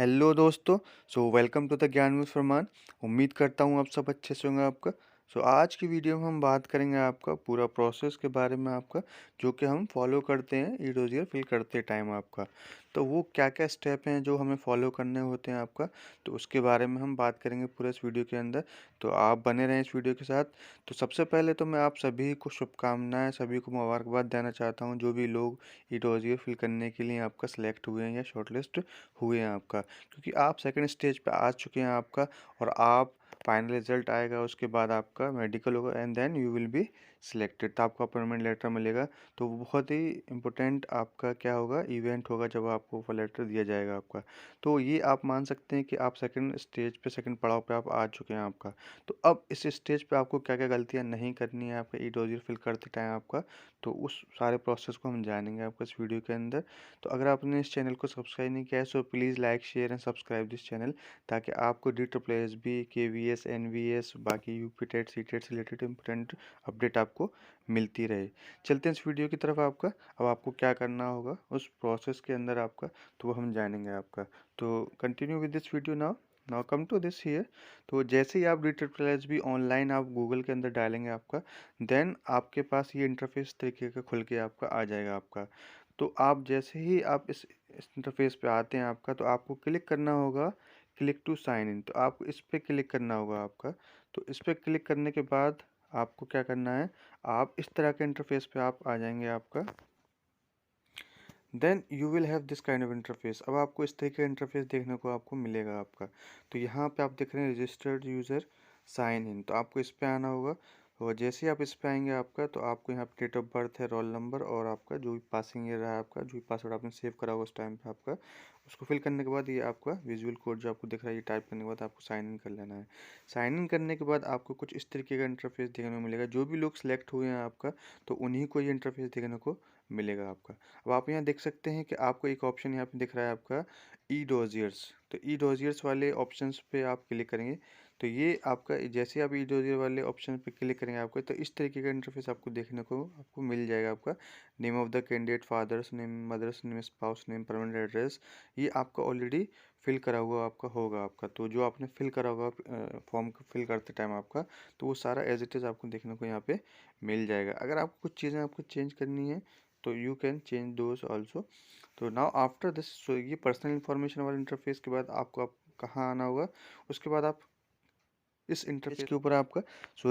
Hello दोस्तों। Welcome to the ज्ञान with फरमान। उम्मीद करता हूँ आप सब अच्छे से होंगे आपका। आज की वीडियो में हम बात करेंगे आपका पूरा प्रोसेस के बारे में आपका, जो कि हम फॉलो करते हैं ई डोजियर फिल करते टाइम आपका। तो वो क्या क्या स्टेप हैं जो हमें फॉलो करने होते हैं आपका, तो उसके बारे में हम बात करेंगे पूरे इस वीडियो के अंदर। तो आप बने रहें इस वीडियो के साथ। तो सबसे पहले तो मैं आप सभी को शुभकामनाएं, सभी को मुबारकबाद देना चाहता हूँ, जो भी लोग ई डोजियर फिल करने के लिए आपका सेलेक्ट हुए हैं या शॉर्टलिस्ट हुए हैं आपका, क्योंकि आप सेकंड स्टेज पे आ चुके हैं आपका। और आप फाइनल रिजल्ट आएगा, उसके बाद आपका मेडिकल होगा and then you will be selected, तो आपको अपॉइंटमेंट लेटर मिलेगा। तो वो बहुत ही इम्पोर्टेंट आपका क्या होगा, इवेंट होगा जब आपको वो लेटर दिया जाएगा आपका। तो ये आप मान सकते हैं कि आप सेकंड स्टेज पे, सेकंड पड़ाव पे आप आ चुके हैं आपका। तो अब इस स्टेज पे आपको क्या क्या गलतियां नहीं करनी है आपका ई डोजियर फिल करते टाइम आपका, तो उस सारे प्रोसेस को हम जानेंगे आपका इस वीडियो के अंदर। तो अगर आपने इस चैनल को सब्सक्राइब नहीं किया है, so please like share and subscribe this channel, ताकि आपको DSSB, KVS, NVS, बाकी यूपी टेट, सी टेट से रिलेटेड इंपॉर्टेंट अपडेट आपको मिलती रहे। चलते हैं इस वीडियो की तरफ आपका। अब आपको क्या करना होगा उस प्रोसेस के अंदर आपका, तो वो हम जानेंगे आपका। तो continue with this video now. Now come to this here. तो जैसे ही आप DSSB ऑनलाइन आप गूगल के अंदर डालेंगे आपका, देन आपके पास ये इंटरफेस तरीके का खुल के आपका आ जाएगा आपका। तो आप जैसे ही आप इस इंटरफेस पे आते हैं आपका, तो आपको क्लिक करना होगा क्लिक टू साइन इन। तो आपको इस पे क्लिक करना होगा आपका। तो इस पे क्लिक करने के बाद आपको क्या करना है, आप इस तरह के इंटरफेस पे आप आ जाएंगे आपका। Then you will have this kind of interface. अब आपको इस तरह का इंटरफेस देखने को आपको मिलेगा आपका। तो यहाँ पे आप देख रहे हैं रजिस्टर्ड यूज़र साइन इन, तो आपको इस पे आना होगा। और जैसे ही आप इस पे आएंगे आपका, तो आपको यहाँ पे डेट ऑफ बर्थ है, रोल नंबर और आपका जो भी पासिंग ईयर रहा है आपका, जो भी पासवर्ड आपने सेव करा होगा उस टाइम पे आपका, उसको फिल करने के बाद ये आपका विजुअल कोड जो आपको दिख रहा है, ये टाइप करने के बाद आपको साइन इन कर लेना है। साइन इन करने के बाद आपको कुछ इस तरीके का इंटरफेस देखने को मिलेगा। जो भी लोग सिलेक्ट हुए हैं आपका, तो उन्हीं को ये इंटरफेस देखने को मिलेगा आपका। अब आप यहाँ देख सकते हैं कि आपको एक ऑप्शन यहाँ पे दिख रहा है आपका ई डोजियर्स। तो ई डोजियर्स वाले ऑप्शंस पे आप क्लिक करेंगे, तो ये आपका जैसे ही आप ई डोजियर वाले ऑप्शन पे क्लिक करेंगे आपको, तो इस तरीके का इंटरफेस आपको देखने को आपको मिल जाएगा आपका। Name of the candidate, father's name, mother's name, spouse name, permanent address, ये आपका ऑलरेडी फिल करा हुआ आपका होगा आपका। तो जो आपने फिल करा होगा फॉर्म को फिल करते टाइम आपका, तो वो सारा एज इट इज़ आपको देखने को यहाँ पे मिल जाएगा। अगर आपको कुछ चीज़ें आपको चेंज करनी है, तो you can change those also. तो नाउ आफ्टर दिस, सो ये पर्सनल इन्फॉर्मेशन वाले इंटरफेस के बाद आपको आप कहाँ आना होगा, उसके बाद आप इस इंटरफेस के ऊपर आपका,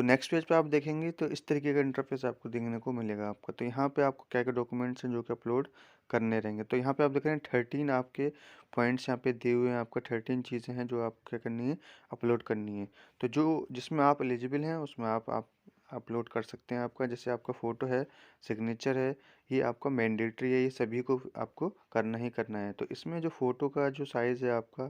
नेक्स्ट पेज पे आप देखेंगे तो इस तरीके का इंटरफेस आपको देखने को मिलेगा आपका। तो यहाँ पे आपको क्या क्या डॉक्यूमेंट्स हैं जो कि अपलोड करने रहेंगे। तो यहाँ पे आप देख रहे हैं 13 आपके पॉइंट्स यहाँ पे दिए हुए हैं आपका। 13 चीज़ें हैं जो आप क्या करनी है, अपलोड करनी है। तो जो जिसमें आप एलिजिबल हैं उसमें आप अपलोड कर सकते हैं आपका। जैसे आपका फ़ोटो है, सिग्नेचर है, ये आपका मैंडेटरी है, ये सभी को आपको करना ही करना है। तो इसमें जो फ़ोटो का जो साइज़ है आपका,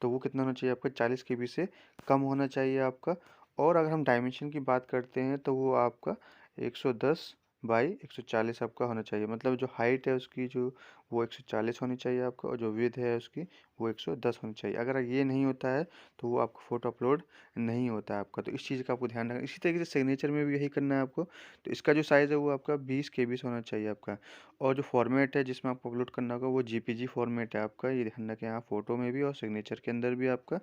तो वो कितना होना चाहिए आपका, 40 KB से कम होना चाहिए आपका। और अगर हम डायमेंशन की बात करते हैं, तो वो आपका 110 बाई 140 आपका होना चाहिए। मतलब जो हाइट है उसकी, जो वो 140 होनी चाहिए आपका, और जो विड्थ है उसकी वो 110 होनी चाहिए। अगर ये नहीं होता है तो वो आपको फ़ोटो अपलोड नहीं होता है आपका। तो इस चीज़ का आपको ध्यान रखना। इसी तरीके से सिग्नेचर में भी यही करना है आपको। तो इसका जो साइज़ है वो आपका 20 KB से होना चाहिए आपका। और जो फॉर्मेट है जिसमें आपको अपलोड करना होगा, वो JPG फॉर्मेट है आपका। ये ध्यान रखें, यहाँ फ़ोटो में भी और सिग्नेचर के अंदर भी आपका।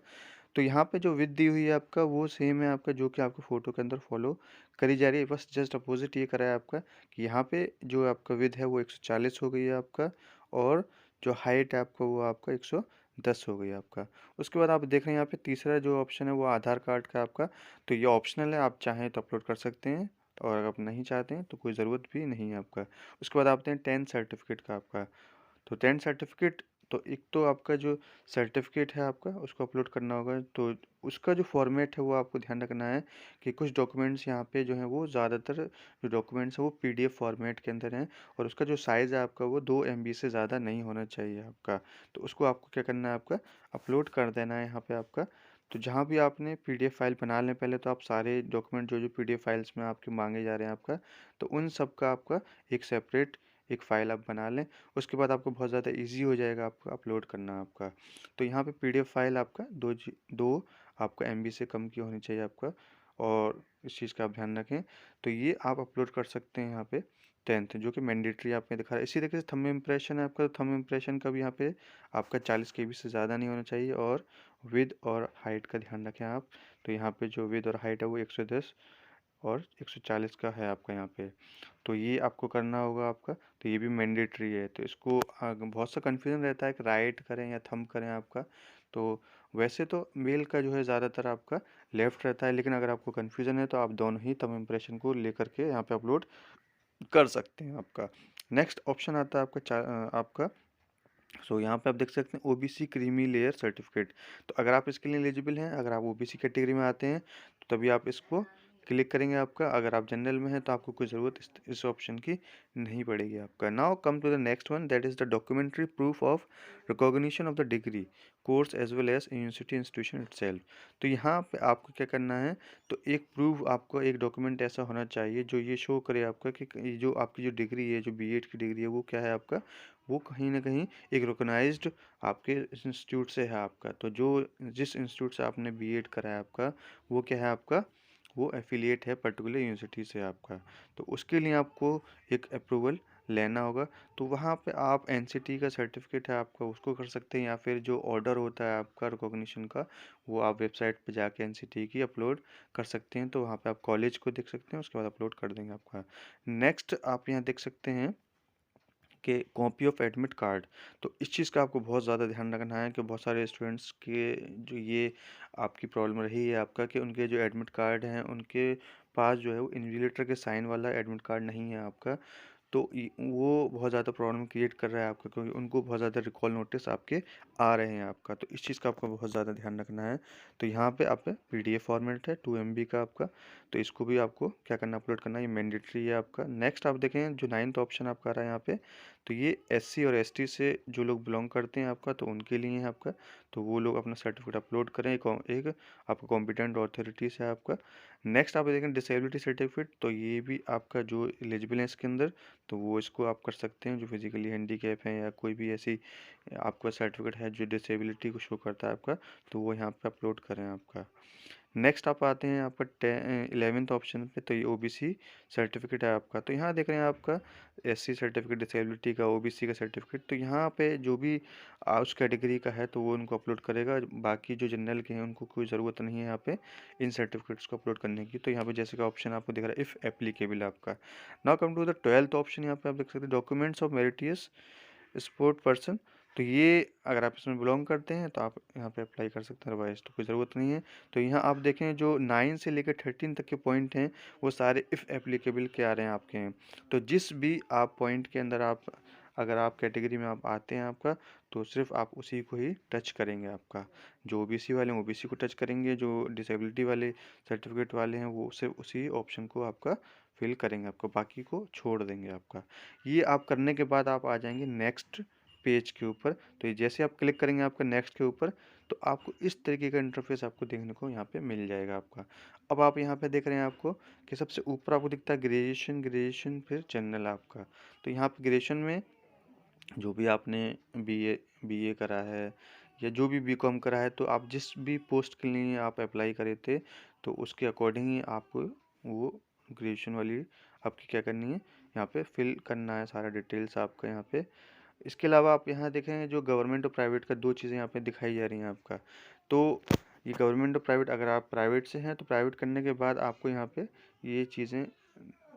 तो यहाँ पे जो विड्थ दी हुई है आपका, वो सेम है आपका जो कि आपको फ़ोटो के अंदर फॉलो करी जा रही है। बस जस्ट अपोजिट ये करा है आपका कि यहाँ पे जो आपका विड्थ है वो 140 हो गई है आपका, और जो हाइट है आपका वो आपका 110 हो गई है आपका। उसके बाद आप देख रहे हैं यहाँ पे तीसरा जो ऑप्शन है वो आधार कार्ड का आपका। तो ये ऑप्शनल है, आप चाहें तो अपलोड कर सकते हैं, और अगर आप नहीं चाहते हैं तो कोई ज़रूरत भी नहीं है आपका। उसके बाद आते हैं 10th सर्टिफिकेट का आपका। तो 10th सर्टिफिकेट, तो एक तो आपका जो सर्टिफिकेट है आपका, उसको अपलोड करना होगा। तो उसका जो फॉर्मेट है वो आपको ध्यान रखना है कि कुछ डॉक्यूमेंट्स यहाँ पे जो हैं, वो ज़्यादातर जो डॉक्यूमेंट्स हैं वो PDF फॉर्मेट के अंदर हैं, और उसका जो साइज़ है आपका वो 2 MB से ज़्यादा नहीं होना चाहिए आपका। तो उसको आपको क्या करना है, आपका अपलोड कर देना है यहाँ पे आपका। तो जहाँ भी आपने PDF फाइल बना लें पहले, तो आप सारे डॉक्यूमेंट जो जो PDF फाइल्स में आपके मांगे जा रहे हैं आपका, तो उन सब का आपका एक सेपरेट एक फ़ाइल आप बना लें। उसके बाद आपको बहुत ज़्यादा ईज़ी हो जाएगा आपको अपलोड करना आपका। तो यहाँ पे PDF फाइल आपका 2 आपका MB से कम की होनी चाहिए आपका, और इस चीज़ का आप ध्यान रखें। तो ये आप अपलोड कर सकते हैं यहाँ पे। 10th जो कि मैंडेटरी आपके दिखा रहा है। इसी तरीके से थंब इम्प्रेशन है आपका, थंब इम्प्रेशन का भी यहाँ पे आपका 40 KB से ज़्यादा नहीं होना चाहिए। और विद और हाइट का ध्यान रखें आप। तो यहाँ पे जो विद और हाइट है वो 110 और 140 का है आपका यहाँ पे। तो ये आपको करना होगा आपका। तो ये भी मैंडेटरी है। तो इसको बहुत सा कन्फ्यूजन रहता है कि राइट करें या थंब करें आपका। तो वैसे तो मेल का जो है ज़्यादातर आपका लेफ्ट रहता है, लेकिन अगर आपको कन्फ्यूजन है तो आप दोनों ही थंब इम्प्रेशन को लेकर के यहाँ पे अपलोड कर सकते हैं आपका। नेक्स्ट ऑप्शन आता है आपका आपका यहाँ पे आप देख सकते हैं ओबीसी क्रीमी लेयर सर्टिफिकेट। तो अगर आप इसके लिए एलिजिबल हैं, अगर आप ओबीसी कैटेगरी में आते हैं तो तभी आप इसको क्लिक करेंगे आपका। अगर आप जनरल में हैं तो आपको कोई ज़रूरत इस ऑप्शन की नहीं पड़ेगी आपका। Now come to the next one, that is the documentary proof of recognition of the degree course as well as university institution itself. तो यहाँ पे आपको क्या करना है, तो एक प्रूफ आपको एक डॉक्यूमेंट ऐसा होना चाहिए जो ये शो करे आपका कि ये जो आपकी जो डिग्री है, जो बीएड की डिग्री है, वो क्या है आपका, वो कहीं ना कहीं एक रिकॉग्नाइज्ड आपके इंस्टीट्यूट से है आपका। तो जो जिस इंस्टीट्यूट से आपने बीएड करा है आपका, वो क्या है आपका, वो एफिलिएट है पर्टिकुलर यूनिवर्सिटी से आपका। तो उसके लिए आपको एक अप्रूवल लेना होगा। तो वहाँ पे आप एनसीटी का सर्टिफिकेट है आपका, उसको कर सकते हैं, या फिर जो ऑर्डर होता है आपका रिकॉग्निशन का, वो आप वेबसाइट पे जाके एनसीटी की अपलोड कर सकते हैं। तो वहाँ पे आप कॉलेज को देख सकते हैं, उसके बाद अपलोड कर देंगे आपका। नेक्स्ट आप यहाँ देख सकते हैं कि कॉपी ऑफ एडमिट कार्ड। तो इस चीज़ का आपको बहुत ज़्यादा ध्यान रखना है कि बहुत सारे स्टूडेंट्स के जो ये आपकी प्रॉब्लम रही है आपका, कि उनके जो एडमिट कार्ड हैं उनके पास जो है वो इन्विजिलेटर के साइन वाला एडमिट कार्ड नहीं है आपका। तो वो बहुत ज़्यादा प्रॉब्लम क्रिएट कर रहा है आपका, क्योंकि उनको बहुत ज़्यादा रिकॉल नोटिस आपके आ रहे हैं आपका। तो इस चीज़ का आपको बहुत ज़्यादा ध्यान रखना है। तो यहाँ पे आप पीडीएफ फॉर्मेट है 2 MB का आपका, तो इसको भी आपको क्या करना, अपलोड करना, ये मैंडेटरी है आपका। नेक्स्ट आप देखें जो 9th ऑप्शन आपका आ रहा है यहाँ पे, तो ये SC और ST से जो लोग बिलोंग करते हैं आपका, तो उनके लिए है आपका। तो वो लोग अपना सर्टिफिकेट अपलोड करें एक आपका कॉम्पिटेंट अथॉरिटी से आपका। नेक्स्ट आप देखें डिसेबिलिटी सर्टिफिकेट। तो ये भी आपका जो एलिजिबल है इसके अंदर, तो वो इसको आप कर सकते हैं, जो फिजिकली हैंडीकैप है या कोई भी ऐसी आपका सर्टिफिकेट है जो डिसेबिलिटी को शो करता है आपका, तो वो यहाँ पे अपलोड करें आपका। नेक्स्ट आप आते हैं आपका 11th ऑप्शन पे। तो ये ओबीसी सर्टिफिकेट है आपका। तो यहाँ देख रहे हैं आपका SC सर्टिफिकेट डिसेबिलिटी का, ओबीसी का सर्टिफिकेट। तो यहाँ पे जो भी उस कैटेगरी का है तो वो उनको अपलोड करेगा। बाकी जो जनरल के हैं उनको कोई ज़रूरत नहीं है यहाँ पे इन सर्टिफिकेट्स को अपलोड करने की। तो यहाँ पे जैसे का ऑप्शन आपको दिख रहा है इफ़ एप्लीकेबल आपका। Now come to the 12th option. यहाँ पे आप देख सकते हैं documents of meritorious sport person. तो ये अगर आप इसमें बिलोंग करते हैं तो आप यहाँ पे अप्लाई कर सकते हैं, अदरवाइज तो कोई ज़रूरत नहीं है। तो यहाँ आप देखें जो 9 से लेकर 13 तक के पॉइंट हैं वो सारे इफ़ एप्लीकेबल के आ रहे हैं आपके हैं। तो जिस भी आप पॉइंट के अंदर आप अगर आप कैटेगरी में आप आते हैं आपका, तो सिर्फ आप उसी को ही टच करेंगे आपका। जो ओबीसी वाले हैं ओबीसी को टच करेंगे, जो डिसेबिलिटी वाले सर्टिफिकेट वाले हैं वो सिर्फ उसी ऑप्शन को आपका फिल करेंगे आपका, बाकी को छोड़ देंगे आपका। ये आप करने के बाद आप आ जाएंगे नेक्स्ट पेज के ऊपर। तो ये जैसे आप क्लिक करेंगे आपका नेक्स्ट के ऊपर, तो आपको इस तरीके का इंटरफेस आपको देखने को यहाँ पे मिल जाएगा आपका। अब आप यहाँ पे देख रहे हैं आपको कि सबसे ऊपर आपको दिखता है ग्रेजुएशन, ग्रेजुएशन फिर जनरल आपका। तो यहाँ पे ग्रेजुएशन में जो भी आपने बीए करा है या जो भी बीकॉम करा है, तो आप जिस भी पोस्ट के लिए आप अप्लाई करे थे तो उसके अकॉर्डिंग ही आपको वो ग्रेजुएशन वाली आपकी क्या करनी है, यहाँ पे फिल करना है सारा डिटेल्स आपका यहाँ पे। इसके अलावा आप यहाँ देखें जो गवर्नमेंट और प्राइवेट का दो चीज़ें यहाँ पे दिखाई जा रही हैं आपका। तो ये गवर्नमेंट और प्राइवेट, अगर आप प्राइवेट से हैं तो प्राइवेट करने के बाद आपको यहाँ पे ये चीज़ें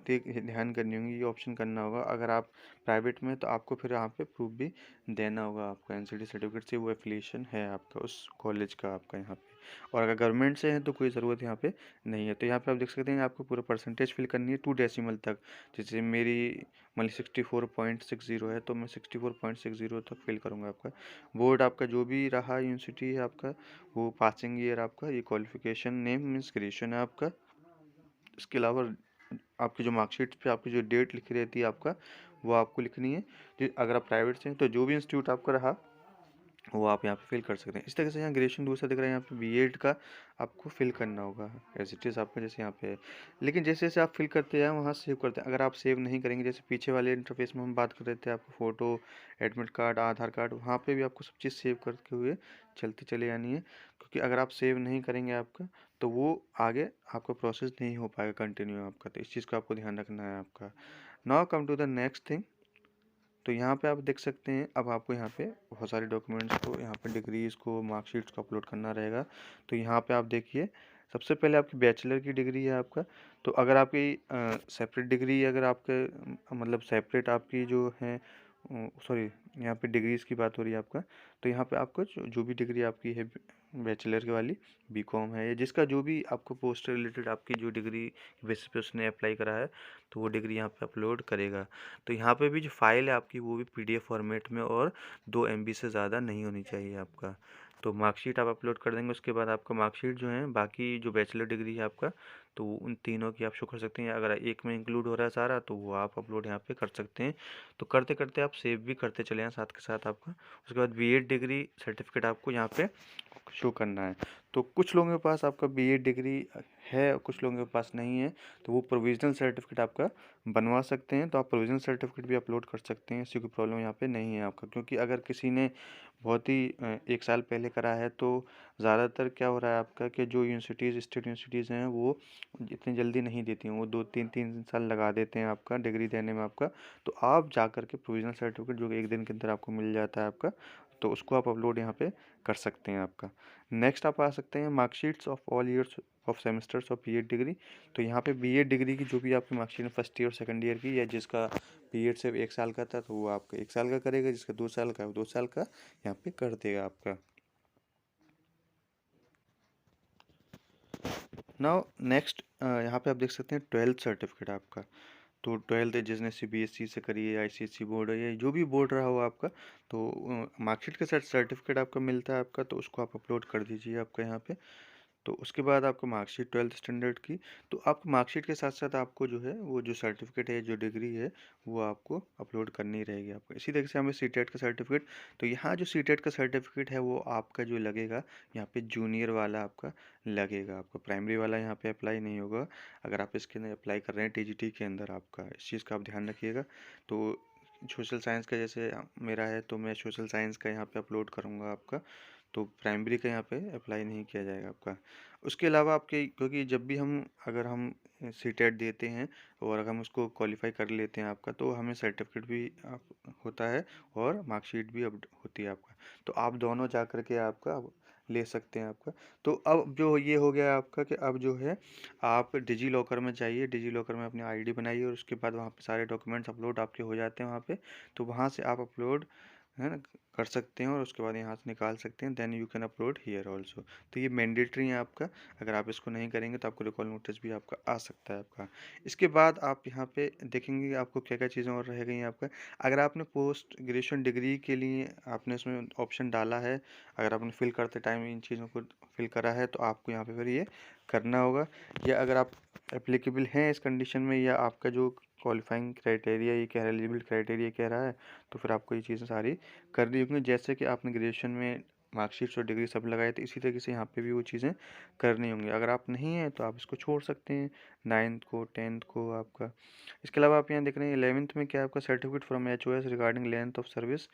ध्यान करनी होंगी, ये ऑप्शन करना होगा। अगर आप प्राइवेट में तो आपको फिर यहाँ पे प्रूफ भी देना होगा आपका, एनसीटी सर्टिफिकेट से वो एफिलिएशन है आपका उस कॉलेज का आपका यहाँ पे। और अगर गवर्नमेंट से है तो कोई ज़रूरत यहाँ पे नहीं है। तो यहाँ पे आप देख सकते हैं आपको पूरा परसेंटेज फिल करनी है 2 डेसिमल तक। जैसे मेरी मान ली 64.60 है तो मैं 64.60 तक फिल करूँगा आपका। बोर्ड आपका जो भी रहा यूनिवर्सिटी है आपका, वो पासिंग ईयर आपका, ये क्वालिफिकेशन नेम मीन्स ग्रेजुएशन है आपका। इसके अलावा आपकी जो मार्कशीट पे आपकी जो डेट लिखी रहती है आपका, वो आपको लिखनी है। अगर आप प्राइवेट से हैं तो जो भी इंस्टीट्यूट आपका रहा वो आप यहाँ पे फिल कर सकते हैं। इस तरह से यहाँ ग्रेजुएशन दूसरा दिख रहा है, यहाँ पे बीएड का आपको फिल करना होगा एज इट इज़ आपका जैसे यहाँ पे है। लेकिन जैसे जैसे आप फिल करते हैं वहाँ सेव करते हैं। अगर आप सेव नहीं करेंगे, जैसे पीछे वाले इंटरफेस में हम बात कर रहे थे, आपको फ़ोटो, एडमिट कार्ड, आधार कार्ड, वहाँ पे भी आपको सब चीज़ सेव करते हुए चलते चले जानी है। क्योंकि अगर आप सेव नहीं करेंगे आपका, तो वो आगे आपका प्रोसेस नहीं हो पाएगा कंटिन्यू आपका। तो इस चीज़ का आपको ध्यान रखना है आपका। Now come to the next thing. तो यहाँ पे आप देख सकते हैं, अब आपको यहाँ पे बहुत सारे डॉक्यूमेंट्स को, यहाँ पे डिग्रीज को, मार्कशीट्स को अपलोड करना रहेगा। तो यहाँ पे आप देखिए, सबसे पहले आपकी बैचलर की डिग्री है आपका। तो अगर आपकी सेपरेट डिग्री, अगर आपके मतलब सेपरेट आपकी जो है, सॉरी, यहाँ पे डिग्रीज की बात हो रही है आपका। तो यहाँ पे आपको जो भी डिग्री आपकी है बैचलर के वाली, बीकॉम है, या जिसका जो भी आपको पोस्ट रिलेटेड आपकी जो डिग्री बेसिस पे उसने अप्लाई करा है, तो वो डिग्री यहाँ पे अपलोड करेगा। तो यहाँ पे भी जो फाइल है आपकी, वो भी पीडीएफ फॉर्मेट में और 2 MB से ज़्यादा नहीं होनी चाहिए आपका। तो मार्कशीट आप अपलोड कर देंगे, उसके बाद आपका मार्कशीट जो है, बाकी जो बैचलर डिग्री है आपका, तो उन तीनों की आप शो कर सकते हैं। अगर एक में इंक्लूड हो रहा है सारा, तो वो आप अपलोड यहाँ पे कर सकते हैं। तो करते करते आप सेव भी करते चले जाएँ साथ के साथ आपका। उसके बाद बीएड डिग्री सर्टिफिकेट आपको यहाँ पे शो करना है। तो कुछ लोगों के पास आपका बीएड डिग्री है और कुछ लोगों के पास नहीं है, तो वो प्रोविजनल सर्टिफिकेट आपका बनवा सकते हैं। तो आप प्रोविजनल सर्टिफिकेट भी अपलोड कर सकते हैं, इसकी कोई प्रॉब्लम यहाँ पे नहीं है आपका। क्योंकि अगर किसी ने बहुत ही 1 साल पहले करा है, तो ज़्यादातर क्या हो रहा है आपका कि जो यूनिवर्सिटीज़, स्टेट यूनिवर्सिटीज़ हैं, वो इतनी जल्दी नहीं देती हैं, वो 2-3 साल लगा देते हैं आपका डिग्री देने में आपका। तो आप जा कर के प्रोविजनल सर्टिफिकेट, जो कि 1 दिन के अंदर आपको मिल जाता है आपका, तो उसको आप अपलोड यहाँ पे कर सकते हैं आपका। नेक्स्ट आप आ सकते हैं marksheets of all years of semesters of BEd degree. तो यहाँ पे बीएड डिग्री की जो भी आपकी मार्कशीट है फर्स्ट ईयर, सेकंड ईयर की, या जिसका बीएड से 1 साल का था, तो वो आपका 1 साल का करेगा, जिसका 2 साल का है वो 2 साल का यहाँ पे कर देगा आपका। नाउ नेक्स्ट, यहाँ पे आप देख सकते हैं 12th सर्टिफिकेट आपका। तो 12th जिसने सीबीएसई से करी है, आईसीएसई बोर्ड है, या जो भी बोर्ड रहा हो आपका, तो मार्कशीट के साथ सर्टिफिकेट आपका मिलता है आपका, तो उसको आप अपलोड कर दीजिए आपका यहाँ पे। तो उसके बाद आपको मार्कशीट 12th स्टैंडर्ड की, तो आपको मार्कशीट के साथ साथ आपको जो है, वो जो सर्टिफिकेट है, जो डिग्री है, वो आपको अपलोड करनी रहेगी आपको। इसी तरीके से हमें सीटेट का सर्टिफिकेट, तो यहाँ जो सीटेट का सर्टिफिकेट है, वो आपका जो लगेगा यहाँ पे जूनियर वाला आपका लगेगा आपका, प्राइमरी वाला यहाँ पे अप्लाई नहीं होगा। अगर आप इसके अंदर अप्लाई कर रहे हैं टीजीटी के अंदर आपका, इस चीज़ का आप ध्यान रखिएगा। तो सोशल साइंस का जैसे मेरा है, तो मैं सोशल साइंस का यहाँ पे अपलोड करूँगा आपका। तो प्राइमरी का यहाँ पे अप्लाई नहीं किया जाएगा आपका। उसके अलावा आपके, क्योंकि जब भी हम, अगर हम सीटेट देते हैं और अगर हम उसको क्वालिफाई कर लेते हैं आपका, तो हमें सर्टिफिकेट भी होता है और मार्कशीट भी अब होती है आपका। तो आप दोनों जा कर के आपका अब ले सकते हैं आपका। तो अब जो ये हो गया आपका कि अब जो है, आप डिजी लॉकर में जाइए, डिजी लॉकर में अपनी आईडी बनाइए, और उसके बाद वहाँ पे सारे डॉक्यूमेंट्स अपलोड आपके हो जाते हैं वहाँ पे। तो वहाँ से आप अपलोड, है ना, कर सकते हैं, और उसके बाद यहाँ से निकाल सकते हैं। Then you can upload here also. तो ये मैंडेटरी है आपका। अगर आप इसको नहीं करेंगे, तो आपको रिकॉल नोटिस भी आपका आ सकता है आपका। इसके बाद आप यहाँ पे देखेंगे आपको क्या क्या चीज़ें और रह गई हैं आपका। अगर आपने पोस्ट ग्रेजुएशन डिग्री के लिए आपने इसमें ऑप्शन डाला है, अगर आपने फिल करते टाइम इन चीज़ों को फिल करा है, तो आपको यहाँ पे फिर ये करना होगा। या अगर आप एप्लीकेबल हैं इस कंडीशन में, या आपका जो क्वालिफाइंग क्राइटेरिया ये कह रहा है, एलिजिबिलिटी क्राइटेरिया कह रहा है, तो फिर आपको ये चीज़ें सारी करनी होंगी। जैसे कि आपने ग्रेजुएशन में मार्कशीट्स और डिग्री सब लगाए थे, इसी तरीके से यहाँ पे भी वो चीज़ें करनी होंगी। अगर आप नहीं हैं, तो आप इसको छोड़ सकते हैं, 9th को, 10th को आपका। इसके अलावा आप यहाँ देख रहे हैं 11th में क्या है आपका, certificate from HOS regarding length of service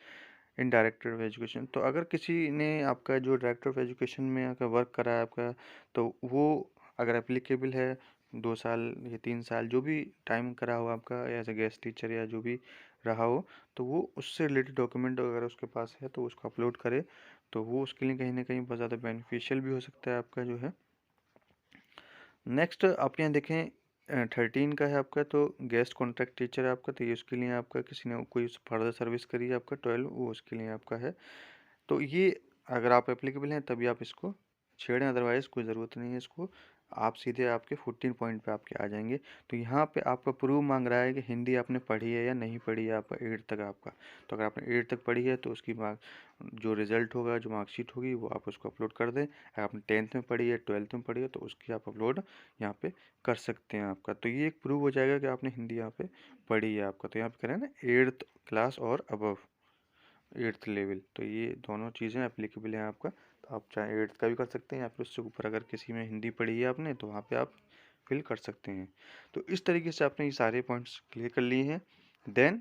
in director of education. तो अगर किसी ने आपका जो डायरेक्टर ऑफ एजुकेशन में आपका वर्क करा है आपका, तो वो अगर एप्लीकेबल है, 2 साल या 3 साल जो भी टाइम करा हो आपका एज ए गेस्ट टीचर, या जो भी रहा हो, तो वो उससे रिलेटेड डॉक्यूमेंट अगर उसके पास है, तो उसको अपलोड करे। तो वो उसके लिए कहीं ना कहीं बहुत ज़्यादा बेनिफिशियल भी हो सकता है आपका जो है। नेक्स्ट आप यहाँ देखें 13 का है आपका, तो गेस्ट कॉन्ट्रैक्ट टीचर है आपका। तो ये उसके लिए आपका किसी ने कोई फर्दर सर्विस करी है आपका 12, वो उसके लिए आपका है। तो ये अगर आप एप्लीकेबल हैं तभी आप इसको छेड़ें, अदरवाइज़ कोई ज़रूरत नहीं है इसको। आप सीधे आपके 14 पॉइंट पे आपके आ जाएंगे। तो यहाँ पे आपका प्रूफ मांग रहा है कि हिंदी आपने पढ़ी है या नहीं पढ़ी है आपका 8 तक आपका। तो अगर आपने 8 तक पढ़ी है, तो उसकी मार्क जो रिज़ल्ट होगा, जो मार्कशीट होगी, वो आप उसको अपलोड कर दें। अगर आपने 10th में पढ़ी है, 12th में पढ़ी है, तो उसकी आप अपलोड यहाँ पे कर सकते हैं आपका। तो ये एक प्रूफ हो जाएगा कि आपने हिंदी यहाँ पे पढ़ी है आपका। तो यहाँ पे करें ना 8th क्लास और अबव, 8th लेवल। तो ये दोनों चीज़ें एप्लीकेबल हैं आपका। तो आप चाहे 8th का भी कर सकते हैं, या फिर उससे ऊपर अगर किसी में हिंदी पढ़ी है आपने, तो वहाँ पे आप फिल कर सकते हैं। तो इस तरीके से आपने ये सारे पॉइंट्स क्लियर कर लिए हैं। देन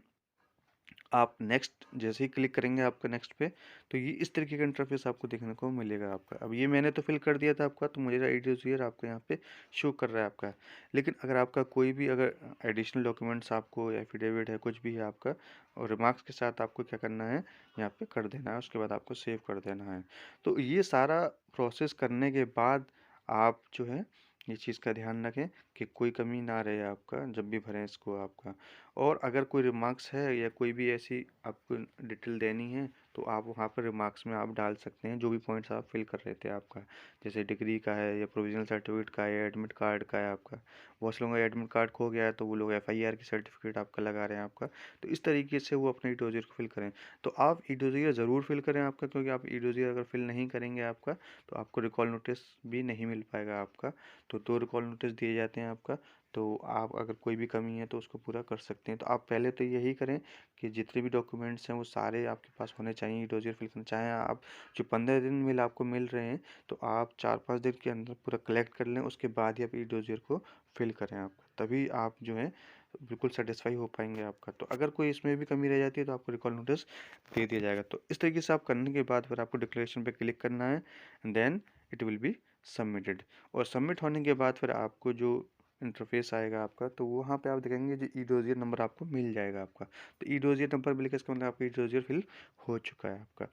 आप नेक्स्ट जैसे ही क्लिक करेंगे आपका नेक्स्ट पे, तो ये इस तरीके का इंटरफेस आपको देखने को मिलेगा आपका। अब ये मैंने तो फिल कर दिया था आपका, तो मेरा एडिटर आपको यहाँ पे शो कर रहा है आपका। लेकिन अगर आपका कोई भी अगर एडिशनल डॉक्यूमेंट्स आपको एफिडेविट है कुछ भी है आपका, और रिमार्क्स के साथ आपको क्या करना है, यहाँ पे कर देना है, उसके बाद आपको सेव कर देना है। तो ये सारा प्रोसेस करने के बाद आप जो है ये चीज़ का ध्यान रखें कि कोई कमी ना रहे आपका जब भी भरें इसको आपका। और अगर कोई रिमार्क्स है या कोई भी ऐसी आपको डिटेल देनी है, तो आप वहाँ पर रिमार्क्स में आप डाल सकते हैं जो भी पॉइंट्स आप फिल कर रहे थे आपका। जैसे डिग्री का है या प्रोविजनल सर्टिफिकेट का है या एडमिट कार्ड का है आपका। बहुत से लोगों का एडमिट कार्ड खो गया है तो वो लोग एफआईआर की सर्टिफिकेट आपका लगा रहे हैं आपका। तो इस तरीके से वो अपने ईडोजियर को फिल करें। तो आप ईडोजियर ज़रूर फिल करें आपका, क्योंकि आप ईडोजियर अगर फिल नहीं करेंगे आपका, तो आपको रिकॉल नोटिस भी नहीं मिल पाएगा आपका। तो 2 रिकॉल नोटिस दिए जाते हैं आपका। तो आप अगर कोई भी कमी है तो उसको पूरा कर सकते हैं। तो आप पहले तो यही करें कि जितने भी डॉक्यूमेंट्स हैं वो सारे आपके पास होने चाहिए डोजियर फिल करना। चाहे आप जो 15 दिन में आपको मिल रहे हैं, तो आप 4-5 दिन के अंदर पूरा कलेक्ट कर लें, उसके बाद ही आप ई डोजियर को फिल करें आपका। तभी आप जो है बिल्कुल सेटिस्फाई हो पाएंगे आपका। तो अगर कोई इसमें भी कमी रह जाती है तो आपको रिकॉल नोटिस दे दिया जाएगा। तो इस तरीके से आप करने के बाद फिर आपको डिक्लेरेशन पे क्लिक करना है, then it will be submitted. और सबमिट होने के बाद फिर आपको जो इंटरफेस आएगा आपका, तो वहाँ पे आप देखेंगे जो ई डोजियर नंबर आपको मिल जाएगा आपका। तो ई डोजियर नंबर मिल के इसका मतलब आपका ई डोजियर फिल हो चुका है आपका।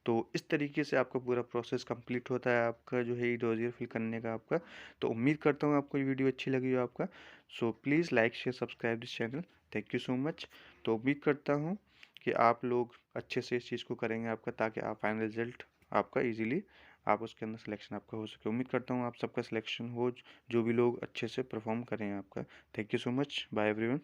तो इस तरीके से आपका पूरा प्रोसेस कंप्लीट होता है आपका जो है ई डोजियर फिल करने का आपका। तो उम्मीद करता हूँ आपको ये वीडियो अच्छी लगी हो आपका। So please like share subscribe this channel. Thank you so much. तो उम्मीद करता हूँ कि आप लोग अच्छे से इस चीज़ को करेंगे आपका, ताकि आप फाइनल रिजल्ट आपका ईजिली आप उसके अंदर सिलेक्शन आपका हो सके। उम्मीद करता हूँ आप सबका सिलेक्शन हो, जो भी लोग अच्छे से परफॉर्म करें आपका। Thank you so much. Bye everyone.